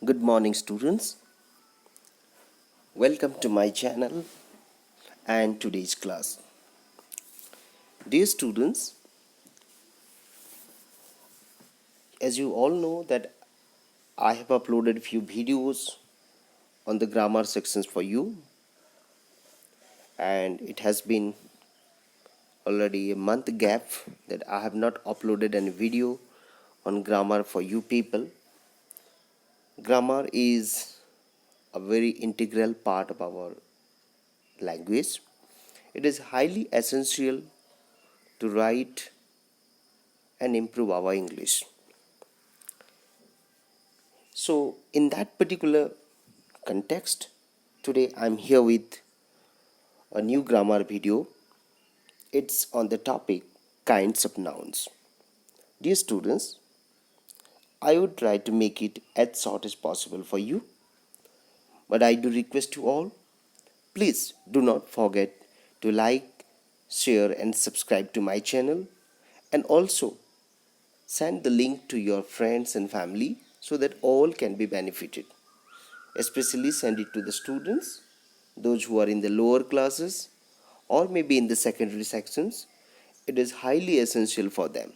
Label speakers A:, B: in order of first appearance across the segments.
A: Good morning, students. Welcome to my channel and today's class. Dear students, as you all know that I have uploaded few videos on the grammar sections for you, and it has been already a month gap that I have not uploaded any video on grammar for you people. Grammar is a very integral part of our language. It is highly essential to write and improve our English. So, in that particular context, today I'm here with a new grammar video. It's on the topic kinds of nouns. Dear students, I would try to make it as short as possible for you, but I do request you all, please do not forget to like, share, and subscribe to my channel, and also send the link to your friends and family so that all can be benefited. Especially send it to the students, those who are in the lower classes or maybe in the secondary sections. It is highly essential for them.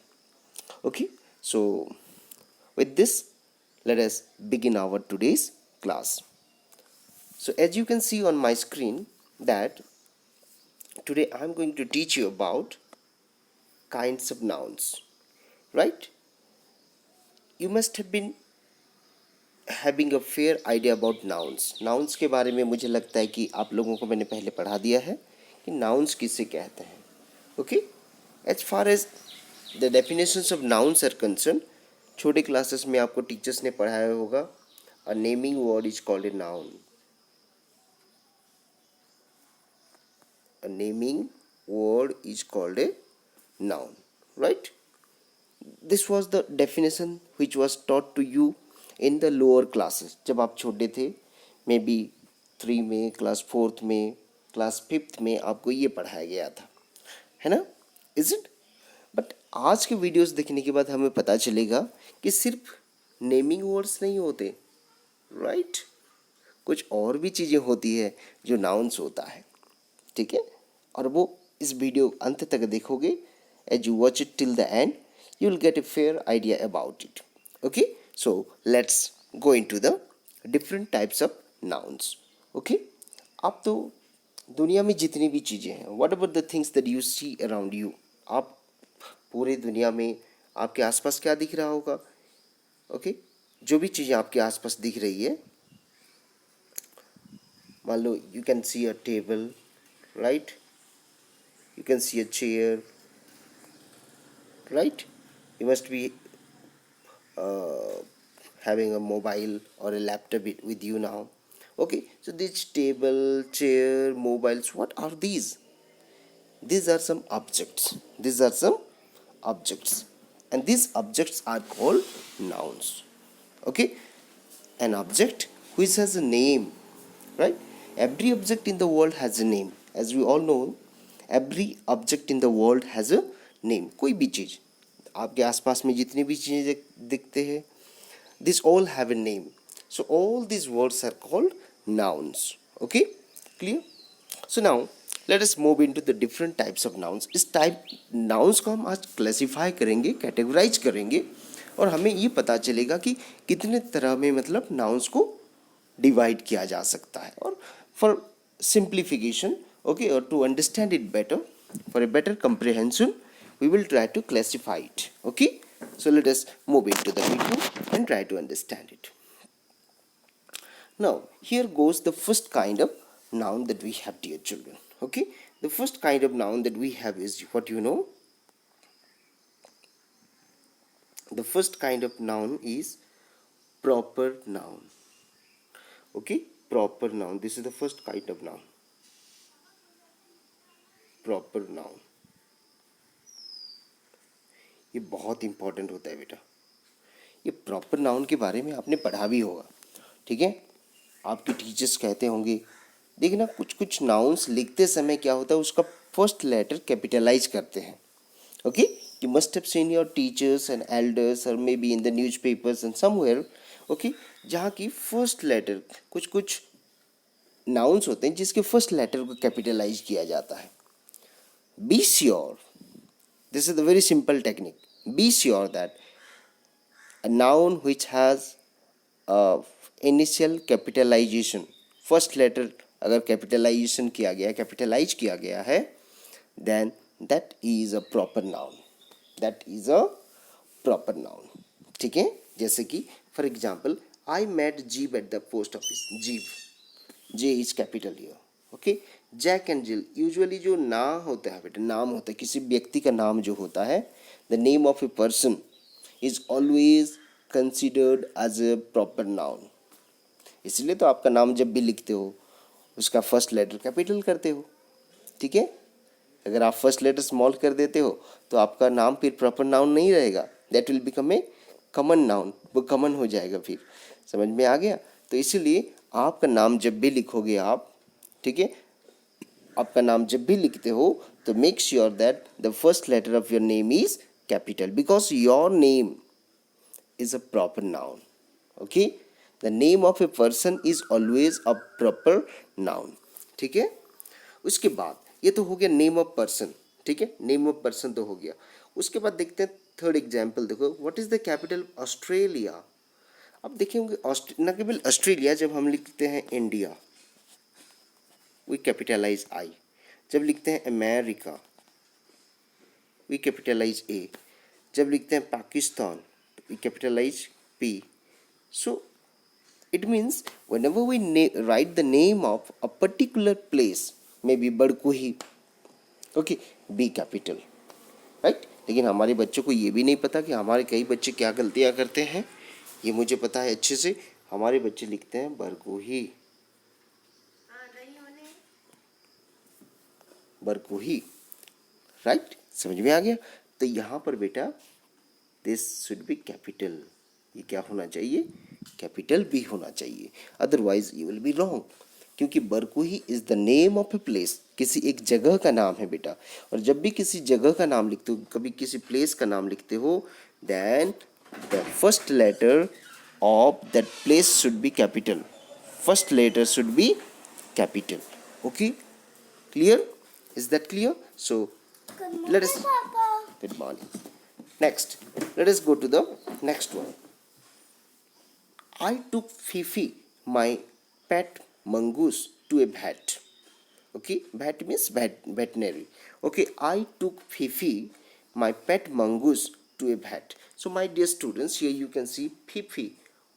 A: Okay, so with this, let us begin our today's class. So as you can see on my screen that today I am going to teach you about kinds of nouns, right? You must have been having a fair idea about nouns. Nouns के बारे में मुझे लगता है कि आप लोगों को मैंने पहले पढ़ा दिया है कि nouns किसे कहते हैं. Okay, as far as the definitions of nouns are concerned, छोटे क्लासेस में आपको टीचर्स ने पढ़ाया होगा. A naming word is called a noun. A naming word is called a noun, right? This was the definition which was taught to you in the lower classes. जब आप छोटे थे, maybe 3 में, class 4th में, class 5th में आपको ये पढ़ाया गया था, है ना? Is it? बट आज के वीडियोस देखने के बाद हमें पता चलेगा कि सिर्फ नेमिंग वर्ड्स नहीं होते, राइट? कुछ और भी चीज़ें होती है जो नाउन्स होता है, ठीक है? और वो इस वीडियो अंत तक देखोगे. As you watch it till the end you will get a fair idea about it. Okay, so let's go into the different types of nouns. Okay, आप तो दुनिया में जितनी भी चीज़ें हैं, what about the things that you see around you? आप पूरे दुनिया में आपके आसपास क्या दिख रहा होगा? ओके, जो भी चीज़ें आपके आसपास दिख रही है, मान लो you can see a table, right? You can see a chair, right? You must be having a mobile or a laptop with you now. Okay, so this table, chair, mobiles, what are these? These are some objects. These are some objects, and these objects are called nouns. Okay, an object which has a name, right? Every object in the world has a name. As we all know, every object in the world has a name. कोई भी चीज़ आपके आसपास में जितनी भी चीज़ें दिखते हैं, this all have a name. So all this words are called nouns. Okay, clear? So now let us move into the different types of nouns. इस टाइप नाउन्स को हम आज क्लासिफाई करेंगे, कैटेगराइज करेंगे, और हमें ये पता चलेगा कि कितने तरह में मतलब नाउन्स को डिवाइड किया जा सकता है. और फॉर सिंप्लीफिकेशन, ओके, और to understand it better, for a better comprehension, we will try to classify it. Okay, so let us move into the video and try to understand it. Now here goes the first kind of noun that we have, dear children. Okay, the first kind of noun that we have is what you know. The first kind of noun is proper noun. Okay, proper noun. This is the first kind of noun. Proper noun. ये बहुत important होता है बेटा. ये proper noun के बारे में आपने पढ़ा भी होगा, ठीक है? आपके टीचर्स कहते होंगे, देखना कुछ कुछ नाउन्स लिखते समय क्या होता है, उसका फर्स्ट लेटर कैपिटलाइज करते हैं. Okay, You must have seen your teachers and elders or maybe in the newspapers and somewhere, okay, जहाँ की फर्स्ट लेटर कुछ कुछ नाउन्स होते हैं जिसके फर्स्ट लेटर को कैपिटलाइज किया जाता है. Be sure, this is the very simple technique. B sure that a noun which has a initial capitalization, first letter अगर capitalization किया गया, capitalize किया गया है, then that is a proper noun. That is a proper noun. ठीक है. जैसे कि for example, I met Jeev at the post office. Jeev, J is capital here. Okay. Jack and Jill, usually जो ना होता है बेटा, नाम होता है किसी व्यक्ति का नाम जो होता है, the name of a person is always considered as a proper noun. इसलिए तो आपका नाम जब भी लिखते हो उसका फर्स्ट लेटर कैपिटल करते हो. ठीक है. अगर आप फर्स्ट लेटर स्मॉल कर देते हो तो आपका नाम फिर प्रॉपर नाउन नहीं रहेगा. That will become a common noun. वो कॉमन हो जाएगा फिर. समझ में आ गया. तो इसीलिए आपका नाम जब भी लिखोगे आप, ठीक है, आपका नाम जब भी लिखते हो तो make sure that the first letter of your name is capital because your name is a proper noun. Okay, the name of a person is always a proper noun. ठीक है. उसके बाद ये तो हो गया नेम ऑफ पर्सन. ठीक है, नेम ऑफ पर्सन तो हो गया. उसके बाद देखते हैं थर्ड एग्जाम्पल. देखो, what is the capital Australia. अब देखेंगे न केवल ऑस्ट्रेलिया, जब हम लिखते हैं इंडिया वी कैपिटलाइज आई. जब लिखते हैं अमेरिका वी कैपिटलाइज ए. जब लिखते हैं Pakistan we capitalize P. So it means whenever we write the name of a particular place, maybe बड़कुही, okay, B capital, right? लेकिन हमारे बच्चों को ये भी नहीं पता कि हमारे कई बच्चे क्या गलतियाँ करते हैं. ये मुझे पता है अच्छे से. हमारे बच्चे लिखते हैं बरकुही, बरकुही, राइट. समझ में आ गया. तो यहाँ पर बेटा दिस शुड बी कैपिटल. ये क्या होना चाहिए, कैपिटल भी होना चाहिए. Otherwise you will be wrong. क्योंकि Barkuhi is the name of a place. किसी एक जगह का नाम है बेटा. और जब भी किसी जगह का नाम लिखते हो, कभी किसी प्लेस का नाम लिखते हो, then the first letter of that place should be capital. First letter should be capital. Okay, clear. Is that clear. So let us, good morning. Next, let us go to the next one. I took Fifi, my pet mongoose, to a vet. Okay, vet means veterinary. Okay, I took Fifi, my pet mongoose, to a vet. So, my dear students, here you can see Fifi.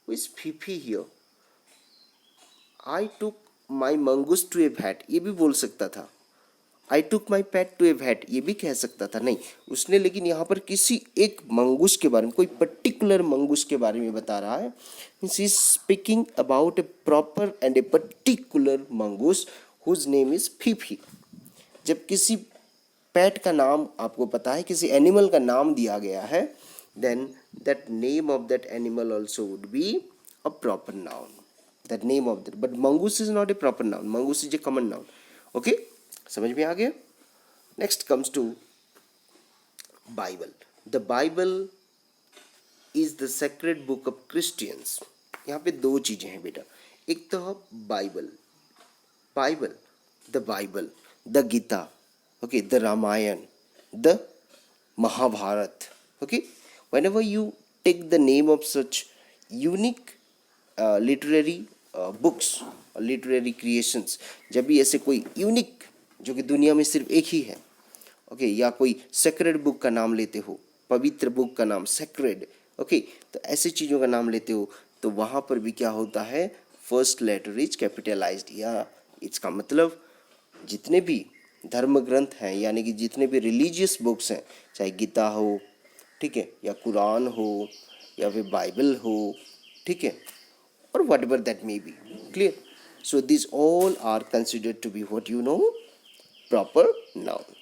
A: Who is Fifi here? I took my mongoose to a vet. ये भी बोल सकता था. आई टुक माई पेट to A wait, ये भी कह सकता था. नहीं उसने, लेकिन यहाँ पर किसी एक मंगूस के बारे में, कोई पर्टिकुलर मंगूस के बारे में बता रहा है. Means is speaking about a proper and a particular mongoose whose name is Fifi. जब किसी पेट का नाम आपको पता है, किसी एनिमल का नाम दिया गया है, then that name of that animal also would be a proper noun. That name of that, but mongoose is not a proper noun. Mongoose is a common noun. Okay, समझ में आ गया. Next comes to Bible. The Bible is the sacred book of Christians. यहाँ पे दो चीजें हैं बेटा. एक तो Bible, Bible, the Bible, the Gita, okay, the Ramayana, the Mahabharata. Okay, whenever you take the name of such unique literary books, literary creations, जब भी ऐसे कोई यूनिक जो कि दुनिया में सिर्फ एक ही है, ओके, या कोई सेक्रेड बुक का नाम लेते हो, पवित्र बुक का नाम सेक्रेड, ओके, तो ऐसे चीज़ों का नाम लेते हो तो वहाँ पर भी क्या होता है, फर्स्ट लेटर इज कैपिटलाइज्ड. या इसका मतलब जितने भी धर्म ग्रंथ हैं, यानी कि जितने भी रिलीजियस बुक्स हैं, चाहे गीता हो, ठीक है, या कुरान हो, या फिर बाइबल हो, ठीक है, और whatever that may be. Clear. So this all are considered to be what you know proper noun.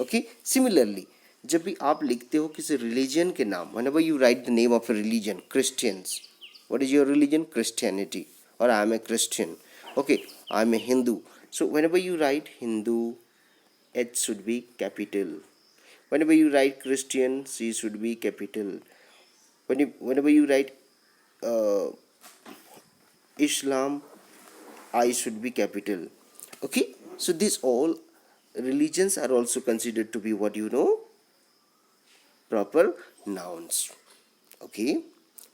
A: Okay, similarly जब भी आप लिखते हो किसी रिलीजन के नाम, whenever you write the name of a religion, Christians, what is your religion? Christianity, or I am a Christian. Okay, I am a Hindu. So whenever you write Hindu, H should be capital. Whenever you write Christian, C should be capital. Whenever you write uh, Islam, I should be capital. Okay, so these all religions are also considered to be what you know, proper nouns. Okay,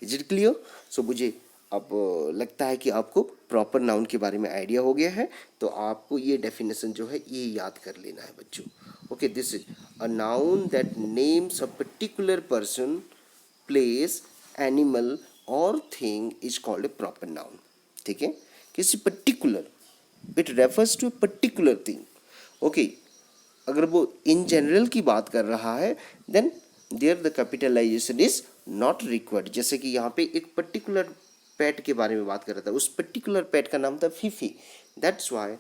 A: is it clear? So मुझे अब लगता है कि आपको proper noun के बारे में idea हो गया है, तो आपको ये डेफिनेशन जो है ये याद कर लेना है बच्चों. Okay, this is a noun that names a particular person, place, animal और thing is called a proper noun. ठीक है, किसी particular, it refers to a particular thing. Okay, अगर वो इन जनरल की बात कर रहा है then there the capitalisation is not required. जैसे कि यहाँ पे एक पर्टिकुलर पेट के बारे में बात कर रहा था, उस पर्टिकुलर पेट का नाम था Fifi. That's why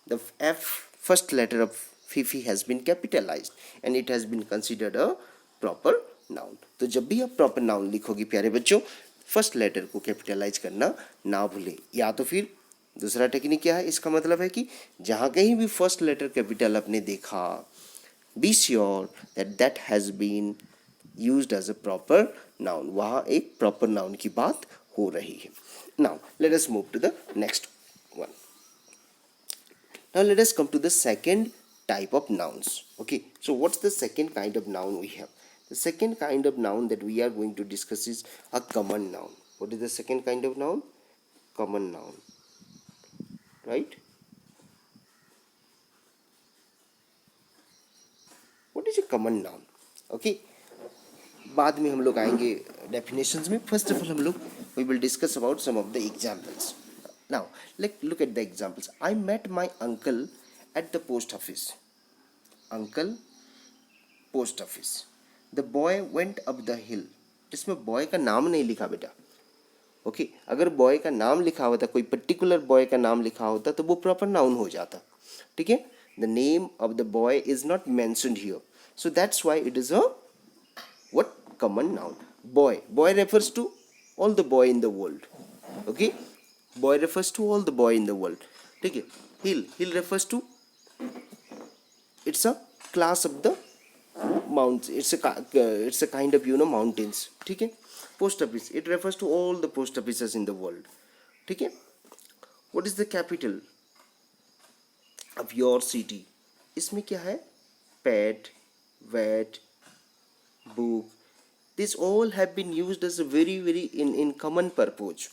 A: the F first letter of Fifi has been capitalized and it has been considered a proper noun. तो जब भी आप प्रॉपर नाउन लिखोगे प्यारे बच्चों, फर्स्ट लेटर को कैपिटलाइज करना ना भूलें. या तो फिर दूसरा टेक्निक क्या है, इसका मतलब है कि जहाँ कहीं भी फर्स्ट लेटर कैपिटल आपने देखा, be sure that that has been used as a proper noun. वहाँ एक प्रॉपर नाउन की बात हो रही है. Now let us move to the next one. Now let us come to the second type of nouns. Okay, so what's the second kind of noun we have? The second kind of noun that we are going to discuss is a common noun. What is the second kind of noun? Common noun, right? What is a common noun? Okay, बाद में हम लोग आएंगे definitions में. First of all हम लोग we will discuss about some of the examples. Now, look at the examples. I met my uncle at the post office. Uncle, post office. The boy went up the hill. इसमें boy का नाम नहीं लिखा बेटा. Okay, अगर boy का नाम लिखा होता, कोई पर्टिकुलर बॉय का नाम लिखा होता तो वो प्रॉपर नाउन हो जाता. ठीक है, the name of the boy is not mentioned here, so that's why it is a what common noun. Boy refers to all the boy in the world. Okay, boy refers to all the boy in the world. ठीक है, hill refers to, it's a class of the mountains, it's a kind of mountains. ठीक है, post office, it refers to all the post offices in the world. ठीक है, what is the capital of your city? इसमें क्या है, pet, vet, book, these all have been used as a very in common purpose.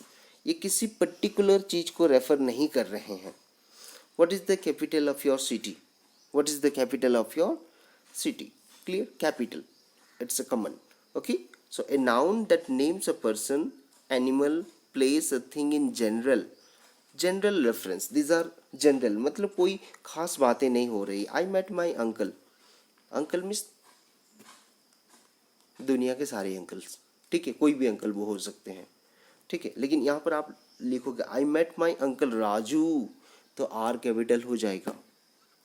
A: ये किसी particular चीज को refer नहीं कर रहे हैं. What is the capital of your city? What is the capital of your city? Clear? Capital, it's a common. Okay, so a noun that names a person, animal, place, a thing in general reference. These are general, मतलब कोई खास बातें नहीं हो रही. I met my uncle. Uncle means दुनिया के सारे अंकल्स. ठीक है, कोई भी अंकल वो हो सकते हैं. ठीक है, लेकिन यहाँ पर आप लिखोगे I met my uncle Raju, तो आर कैपिटल हो जाएगा.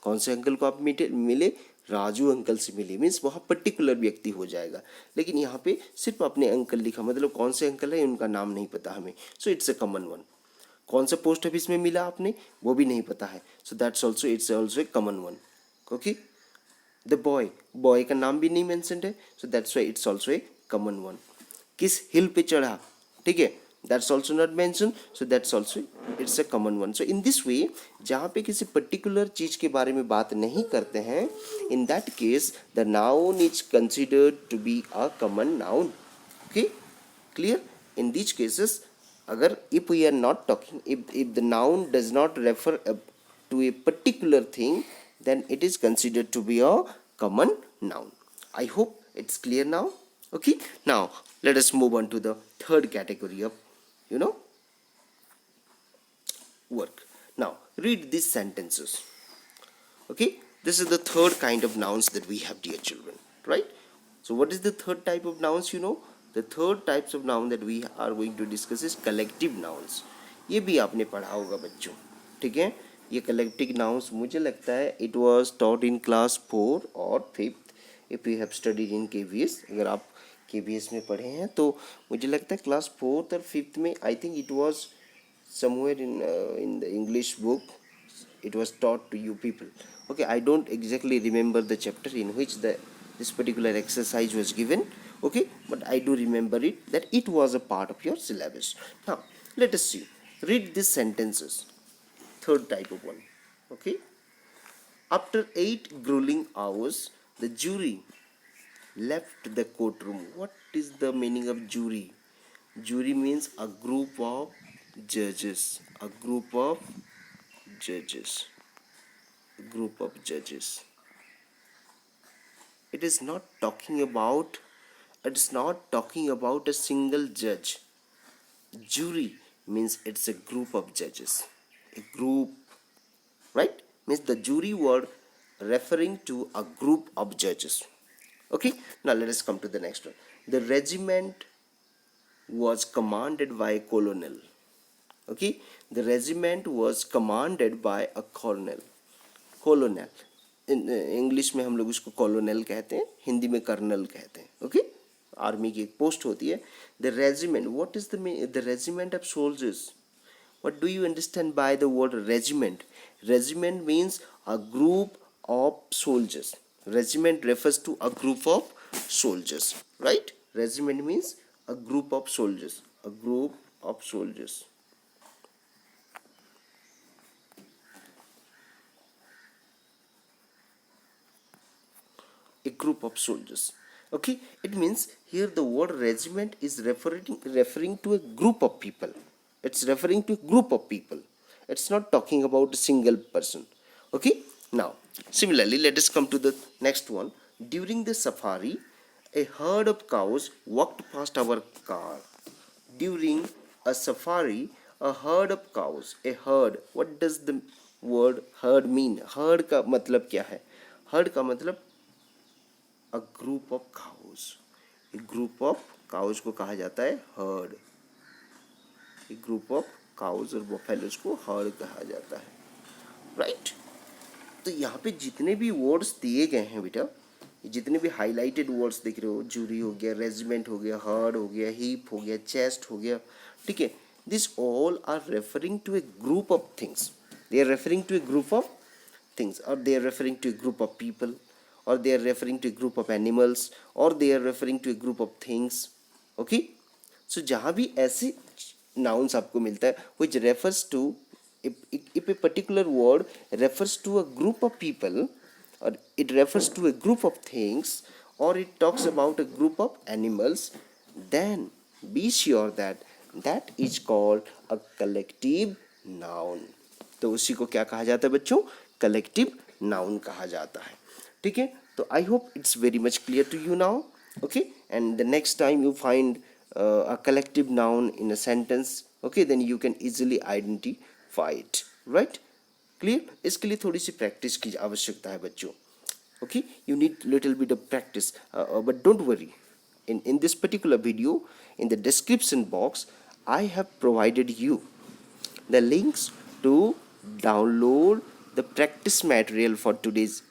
A: कौन से अंकल को आप मिले, राजू अंकल से मिले, मीन्स वहाँ पर्टिकुलर व्यक्ति हो जाएगा. लेकिन यहाँ पे सिर्फ अपने अंकल लिखा, मतलब कौन से अंकल है उनका नाम नहीं पता हमें, so it's a common one. कौन सा पोस्ट ऑफिस में मिला आपने वो भी नहीं पता है, so that's also it's also a common one. Okay, the boy का नाम भी नहीं मेंशन्ड है, so that's why it's also a common one. किस हिल पे चढ़ा, ठीक है, that's also not mention, so that's also it's a common one. So in this way, जहाँ पे किसी पर्टिकुलर चीज के बारे में बात नहीं करते हैं, in that case the noun is considered to be a common noun. Okay, clear? In this cases, अगर if we are not talking, if the noun does not refer to a particular thing, then it is considered to be a common noun. I hope it's clear now. Okay, now let us move on to the third category of work. Now read these sentences. Okay, this is the third kind of nouns that we have, dear children, right? So what is the third type of nouns? The third types of noun that we are going to discuss is collective nouns. ये भी आपने पढ़ा होगा बच्चों. ठीक है, ये collective nouns मुझे लगता है it was taught in class 4 और 5 if you have studied in KVS. अगर आप KVS में पढ़े हैं तो मुझे लगता है क्लास 4th और 5th में, I think it was somewhere in the English book, it was taught to you people. Okay, I don't exactly remember the chapter in which the this particular exercise was given. Okay, but I do remember it that it was a part of your syllabus. Now let us see, read these sentences. Third type of one. Okay, after 8 grueling hours, the jury left the courtroom. What is the meaning of jury? Jury means a group of judges. A group of judges. A group of judges. It is not talking about. It is not talking about a single judge. Jury means it's a group of judges. A group, right? Means the jury were referring to a group of judges. Okay, now let us come to the next one. The regiment was commanded by a colonel. Okay, the regiment was commanded by a colonel. colonel English में हम लोग उसको कॉलोनल कहते हैं, हिंदी में colonel कहते हैं. Okay, army की एक पोस्ट होती है. The regiment, what is the regiment of soldiers? What do you understand by the word regiment? Regiment means a group of soldiers. Regiment refers to a group of soldiers, right? Regiment means a group of soldiers. A group of soldiers. A group of soldiers. Okay, it means here the word regiment is referring to a group of people. It's referring to a group of people. It's not talking about a single person. Okay, now similarly let us come to the next one. During the safari, a herd of cows walked past our car. During a safari, a herd of cows. A herd, what does the word herd mean? Herd का मतलब क्या है? Herd का मतलब a group of cows. A group of cows को कहा जाता है herd. A group of cows और buffaloes को herd कहा जाता है, right? तो यहाँ पे जितने भी वर्ड्स दिए गए हैं बेटा, जितने भी हाईलाइटेड वर्ड्स दिख रहे हो, जूरी हो गया, रेजिमेंट हो गया, हर्ड हो गया, हीप हो गया, चेस्ट हो गया, ठीक है, this all are referring to a group of things. They are referring to a group of things, और they are referring to a group of people, or they are referring to a group of animals, or they are referring to a group of things. Okay, so जहाँ भी ऐसे nouns आपको मिलता है which refers to if a particular word refers to a group of people, or it refers to a group of things, or it talks about a group of animals, then be sure that that is called a collective noun. तो उसी को क्या कहा जाता है बच्चों? collective noun कहा जाता है. ठीक है, तो I hope it's very much clear to you now. Okay, and the next time you find a collective noun in a sentence, okay, then you can easily identify it, right? Clear? इसके लिए थोड़ी सी practice की आवश्यकता है बच्चों. Okay, you need little bit of practice, but don't worry. in this particular video, in the description box, I have provided you the links to download the practice material for today's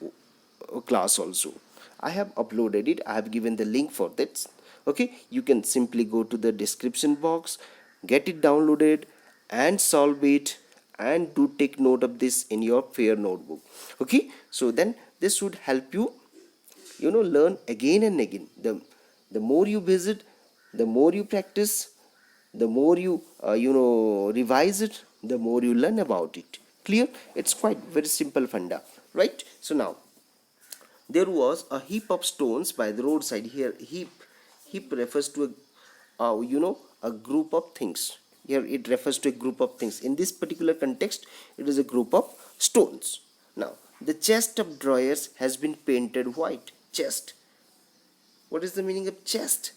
A: class also. I have uploaded it. I have given the link for that. Okay, you can simply go to the description box, get it downloaded and solve it, and do take note of this in your fair notebook. Okay, so then this would help you, learn again and again. The more you visit, the more you practice, the more you revise it, the more you learn about it. Clear? It's quite very simple funda, right? So now there was a heap of stones by the roadside. Here heap refers to a group of things. Here it refers to a group of things. In this particular context, it is a group of stones. Now the chest of drawers has been painted white. Chest, what is the meaning of chest?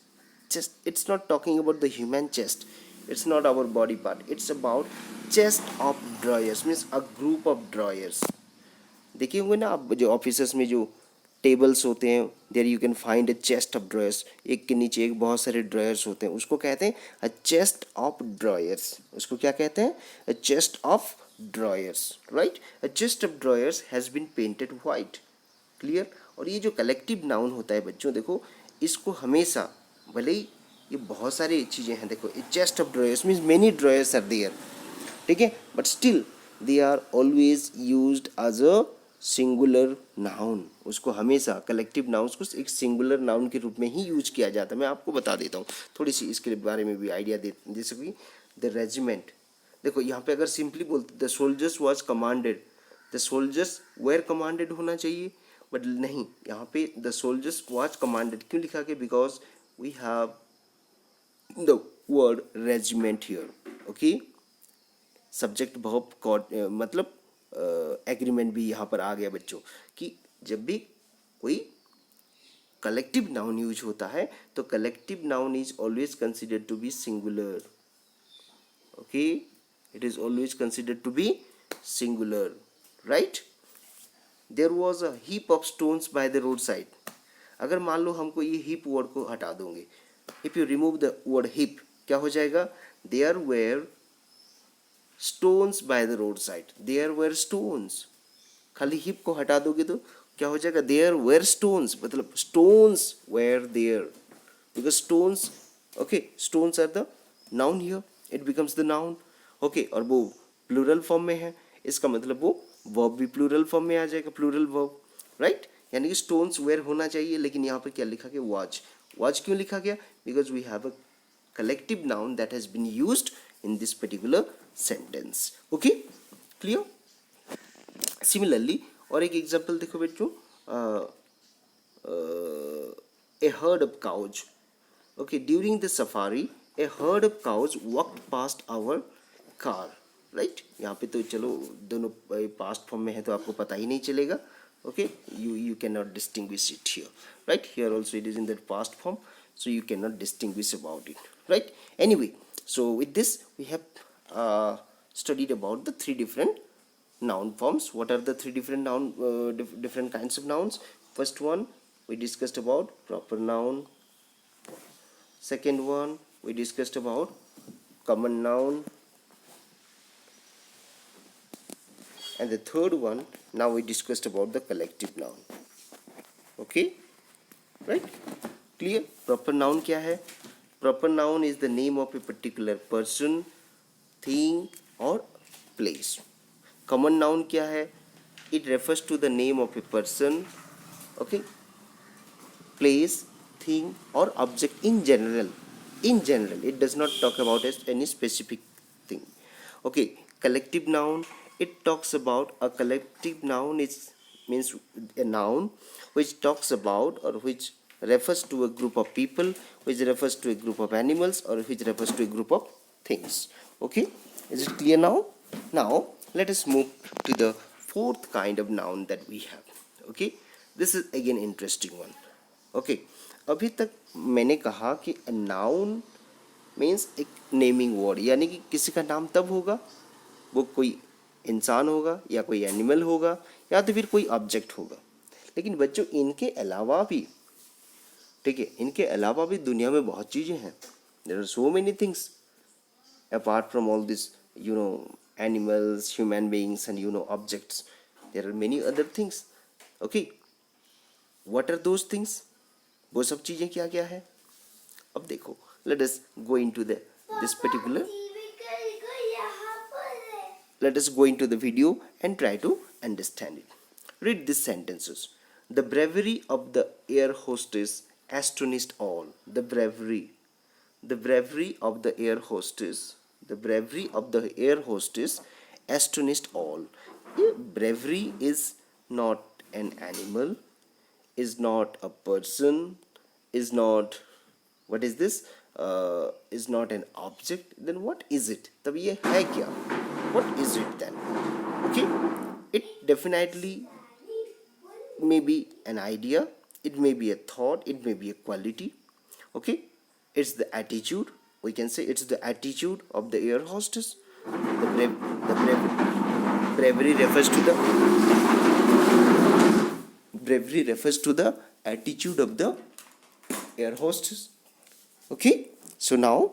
A: Chest, it's not talking about the human chest. It's not our body part. It's about chest of drawers, means a group of drawers. देखिए होंगे ना आप, जो offices में जो tables होते हैं, there you can find a chest of drawers. एक के नीचे एक बहुत सारे ड्रॉयर्स होते हैं, उसको कहते हैं अ चेस्ट ऑफ ड्रॉयर्स. उसको क्या कहते हैं? A chest of drawers, right? A chest of drawers has been painted white. Clear? और ये जो कलेक्टिव नाउन होता है बच्चों, देखो इसको हमेशा, भले ही ये बहुत सारी चीज़ें हैं, देखो a chest of drawers means many drawers are there, ठीक है, but still they are always used as a singular noun, उसको हमेशा कलेक्टिव नाउन्स को एक सिंगुलर नाउन के रूप में ही यूज किया जाता है। मैं आपको बता देता हूँ थोड़ी सी इसके बारे में भी आइडिया दे, जैसे कि द रेजिमेंट। देखो यहाँ पे अगर सिंपली बोलते the soldiers was commanded, the soldiers were commanded होना चाहिए, बट नहीं, यहाँ पे द सोल्जर्स वाज कमांडेड क्यों लिखा गया? Because we have the word regiment here. Okay, subject verb मतलब एग्रीमेंट भी यहाँ पर आ गया बच्चों, कि जब भी कोई कलेक्टिव नाउन यूज होता है तो collective noun is always considered to be singular. Okay, it is always considered to be singular, right? There was a heap of stones by the road side. अगर मान लो हमको ये हीप वर्ड को हटा दोगे, if you remove the word heap, क्या हो जाएगा? There were stones by the road side, there were stones. खाली हिप को हटा दोगे तो क्या हो जाएगा? देयर वेयर स्टोन्स, मतलब stones were there, because stones, okay, stones are the noun here, it becomes the noun. Okay, और वो प्लूरल फॉर्म में है, इसका मतलब वो वर्ब भी प्लूरल फॉर्म में आ जाएगा, प्लूरल वर्ब, राइट? यानी कि स्टोन्स वेयर होना चाहिए, लेकिन यहाँ पर क्या लिखा गया? वाज। वाज क्यों लिखा गया? Because we have a collective noun that has been used in this particular sentence. Okay, clear? Similarly, और एक एग्जाम्पल देखो बच्चों, a herd of cows. Okay, during the safari a herd of cows walked past our car. Right, यहाँ पे तो चलो दोनों past form में है तो आपको पता ही नहीं चलेगा. Okay, you cannot distinguish it here, right? Here also it is in the past form, so you cannot distinguish about it, right? Anyway, so with this we have studied about the three different noun forms. What are the three different different kinds of nouns? First one we discussed about proper noun. Second one we discussed about common noun, and the third one now we discussed about the collective noun. Okay, right? Clear? Proper noun क्या है? Proper noun is the name of a particular person, thing or place. Common noun क्या है? It refers to the name of a person, okay, place, thing or object in general. In general, it does not talk about any specific thing. Okay, collective noun, it talks about a collective noun is means a noun which talks about or which refers to a group of people, which refers to a group of animals, or which refers to a group of things. Okay, is it clear now? Now let us move to the fourth kind of noun that we have. Okay, this is again interesting one. Okay, अभी तक मैंने कहा कि noun means एक naming word, यानी कि किसी का नाम तब होगा वो कोई इंसान होगा या कोई एनिमल होगा या तो फिर कोई ऑब्जेक्ट होगा. लेकिन बच्चों इनके अलावा भी, ठीक है, इनके अलावा भी दुनिया में बहुत चीज़ें हैं. There are so many things apart from all this animals, human beings and objects. There are many other things. Okay, what are those things? वो सब चीज़ें क्या क्या है? अब देखो, let us go into this particular, let us go into the video and try to understand it. Read these sentences. The bravery of the air hostess astonished all. The bravery of the air hostess, the bravery of the air hostess astonished all. Bravery is not an animal, is not a person, is not, what is this, is not an object. Then what is it? तब ये है क्या? What is it then? Okay, it definitely may be an idea, it may be a thought, it may be a quality. Okay, it's the attitude. We can say it's the attitude of the air hostess. Bravery refers to the attitude of the air hostess. Okay, so now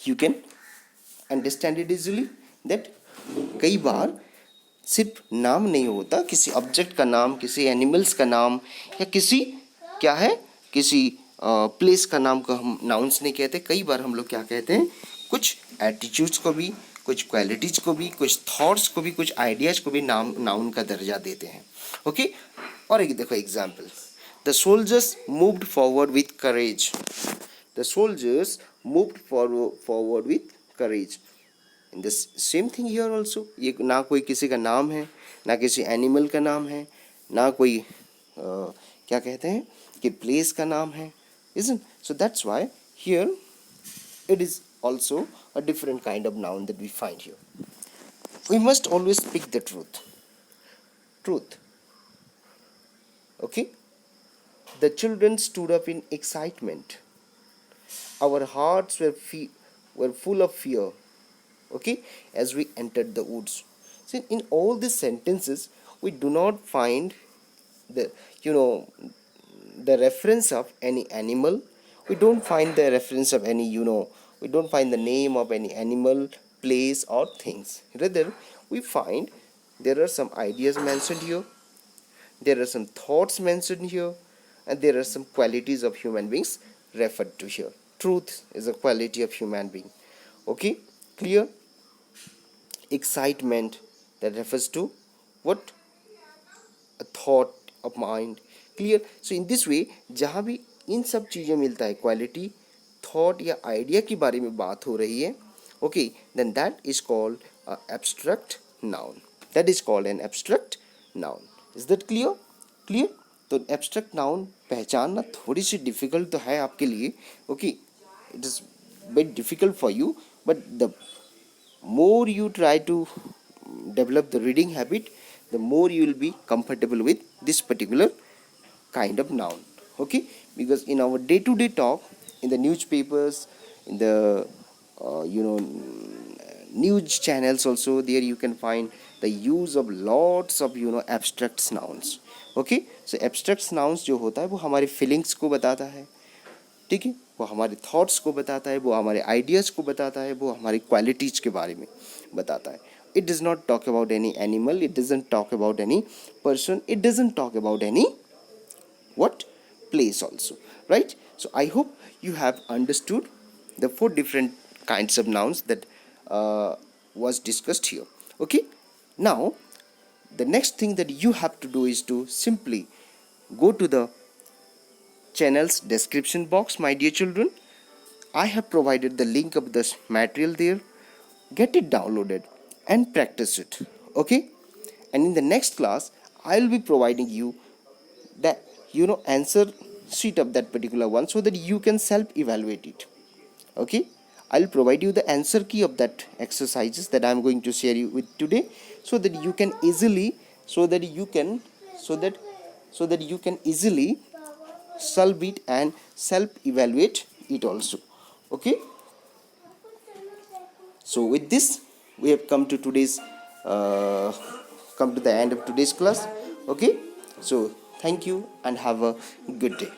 A: you can understand it easily that कई बार सिर्फ नाम नहीं होता, किसी object का नाम, किसी animals का नाम, या किसी क्या है, किसी प्लेस का नाम को हम नाउन्स नहीं कहते. कई बार हम लोग क्या कहते हैं, कुछ एटीट्यूड्स को भी, कुछ क्वालिटीज को भी, कुछ थॉट्स को भी, कुछ आइडियाज को भी नाउन का दर्जा देते हैं। ओके, और एक देखो example, the soldiers moved forward with courage. The soldiers moved forward with courage. In the same thing here also, ये ना कोई किसी का नाम है, ना किसी एनिमल का नाम है, ना कोई क्या कहते हैं कि प्लेस का नाम है, isn't? So that's why here it is also a different kind of noun that we find here. We must always speak the truth. Okay, the children stood up in excitement. Our hearts were full of fear, okay, as we entered the woods. See, in all these sentences we do not find the, you know, the reference of any animal. We don't find the reference of any, we don't find the name of any animal, place or things. Rather, we find there are some ideas mentioned here, there are some thoughts mentioned here, and there are some qualities of human beings referred to here. Truth is a quality of human being. Okay, clear? Excitement, that refers to what? A thought of mind. Clear? So in this way, जहाँ भी इन सब चीज़ें मिलता है, quality, thought या idea के बारे में बात हो रही है, okay, then that is called abstract noun. That is called an abstract noun. Is that clear? Clear? तो एब्स्ट्रैक्ट नाउन पहचानना थोड़ी सी डिफिकल्ट तो है आपके लिए, okay, it is very difficult for you, but the more you try to develop the reading habit, the more you will be comfortable with this particular kind of noun. Okay, because in our day to day talk, in the newspapers, in the news channels also, there you can find the use of lots of abstract nouns. Okay, so abstract nouns जो होता है वो हमारे feelings को बताता है, ठीक है, वो हमारे थॉट्स को बताता है, वो हमारे आइडियाज़ को बताता है, वो हमारी क्वालिटीज़ के बारे में बताता है. It does not talk about any animal, it doesn't talk about any person, it doesn't talk about any what place also, right? So I hope you have understood the 4 different kinds of nouns that was discussed here. Okay, now the next thing that you have to do is to simply go to the channel's description box, my dear children. I have provided the link of this material there. Get it downloaded and practice it. Okay, and in the next class I will be providing you that answer sheet of that particular one, so that you can self evaluate it. Okay, I'll provide you the answer key of that exercises that I'm going to share you with today, so that you can easily easily solve it and self evaluate it also. Okay, so with this we have come to the end of today's class. Okay, so thank you and have a good day.